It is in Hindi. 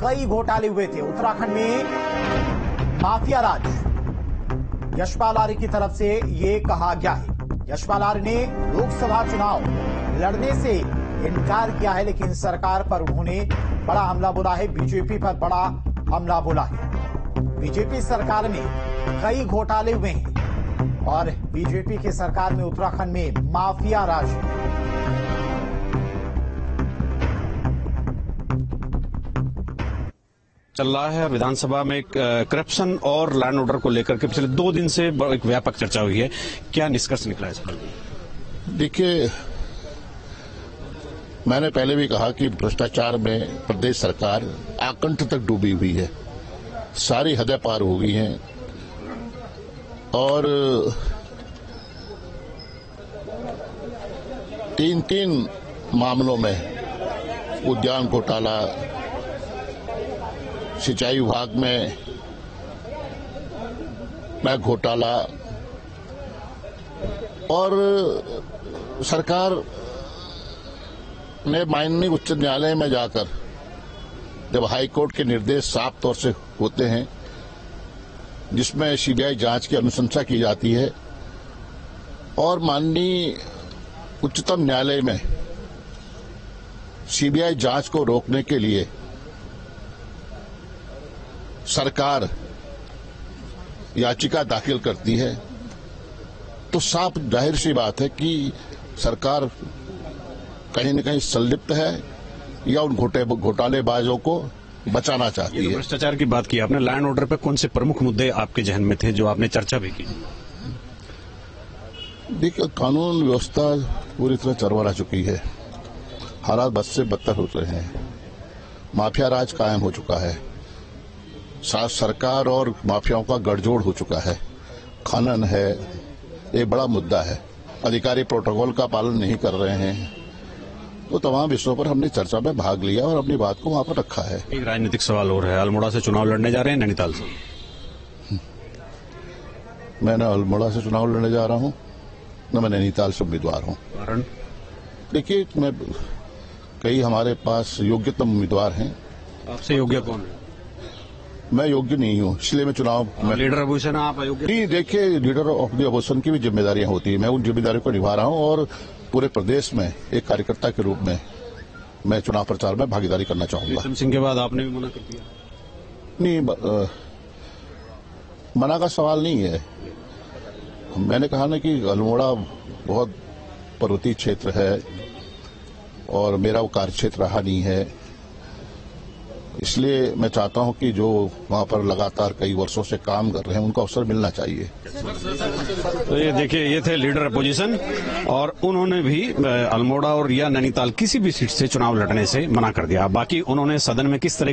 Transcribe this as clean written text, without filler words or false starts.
कई घोटाले हुए थे। उत्तराखंड में माफिया राज, यशपाल आर्य की तरफ से ये कहा गया है। यशपाल आर्य ने लोकसभा चुनाव लड़ने से इनकार किया है, लेकिन सरकार पर उन्होंने बड़ा हमला बोला है, बीजेपी पर बड़ा हमला बोला है। बीजेपी सरकार में कई घोटाले हुए हैं और बीजेपी की सरकार में उत्तराखंड में माफिया राज है। चल रहा है विधानसभा में करप्शन और लैंड ऑर्डर को लेकर के पिछले 2 दिन से एक व्यापक चर्चा हुई है। क्या निष्कर्ष निकला है इस पर? देखिए, मैंने पहले भी कहा कि भ्रष्टाचार में प्रदेश सरकार आकंठ तक डूबी हुई है, सारी हदें पार हो गई हैं और 3 मामलों में उद्यान घोटाला, सिंचाई विभाग में घोटाला और सरकार ने माननीय उच्च न्यायालय में जाकर, जब हाईकोर्ट के निर्देश साफ तौर से होते हैं जिसमें सीबीआई जांच की अनुशंसा की जाती है और माननीय उच्चतम न्यायालय में सीबीआई जांच को रोकने के लिए सरकार याचिका दाखिल करती है, तो साफ जाहिर सी बात है कि सरकार कहीं न कहीं संलिप्त है या उन घोटालेबाजों को बचाना चाहती है। भ्रष्टाचार की बात की आपने, लैंड ऑर्डर पे कौन से प्रमुख मुद्दे आपके जहन में थे जो आपने चर्चा भी की? देखिए, कानून व्यवस्था पूरी तरह चरमरा चुकी है, हालात बद से बदतर हो रहे हैं, माफिया राज कायम हो चुका है, सरकार और माफियाओं का गठजोड़ हो चुका है, खनन है, एक बड़ा मुद्दा है, अधिकारी प्रोटोकॉल का पालन नहीं कर रहे हैं। तो तमाम विषयों पर हमने चर्चा में भाग लिया और अपनी बात को वहां पर रखा है। एक राजनीतिक सवाल और है, अल्मोड़ा से चुनाव लड़ने जा रहे हैं नैनीताल से? मैं न अल्मोड़ा से चुनाव लड़ने जा रहा हूं, न मैं नैनीताल से उम्मीदवार हूं। कारण? देखिए, कई हमारे पास योग्यतम उम्मीदवार हैं। आपसे योग्य कौन है? मैं योग्य नहीं हूं, इसलिए मैं चुनाव में लीडर अपोजिशन आप अयोग्य? नहीं, देखिए, लीडर ऑफ द अपोजिशन की भी जिम्मेदारियां होती है, मैं उन जिम्मेदारियों को निभा रहा हूं और पूरे प्रदेश में एक कार्यकर्ता के रूप में मैं चुनाव प्रचार में भागीदारी करना चाहूंगा। प्रीतम सिंह के बाद आपने भी मना कर दिया? नहीं, मना का सवाल नहीं है। मैंने कहा ना कि अल्मोड़ा बहुत पर्वतीय क्षेत्र है और मेरा वो कार्य क्षेत्र रहा नहीं है, इसलिए मैं चाहता हूं कि जो वहां पर लगातार कई वर्षों से काम कर रहे हैं उनको अवसर मिलना चाहिए। तो ये देखिए, ये थे लीडर अपोजिशन और उन्होंने भी अल्मोड़ा और या नैनीताल किसी भी सीट से चुनाव लड़ने से मना कर दिया। बाकी उन्होंने सदन में किस तरह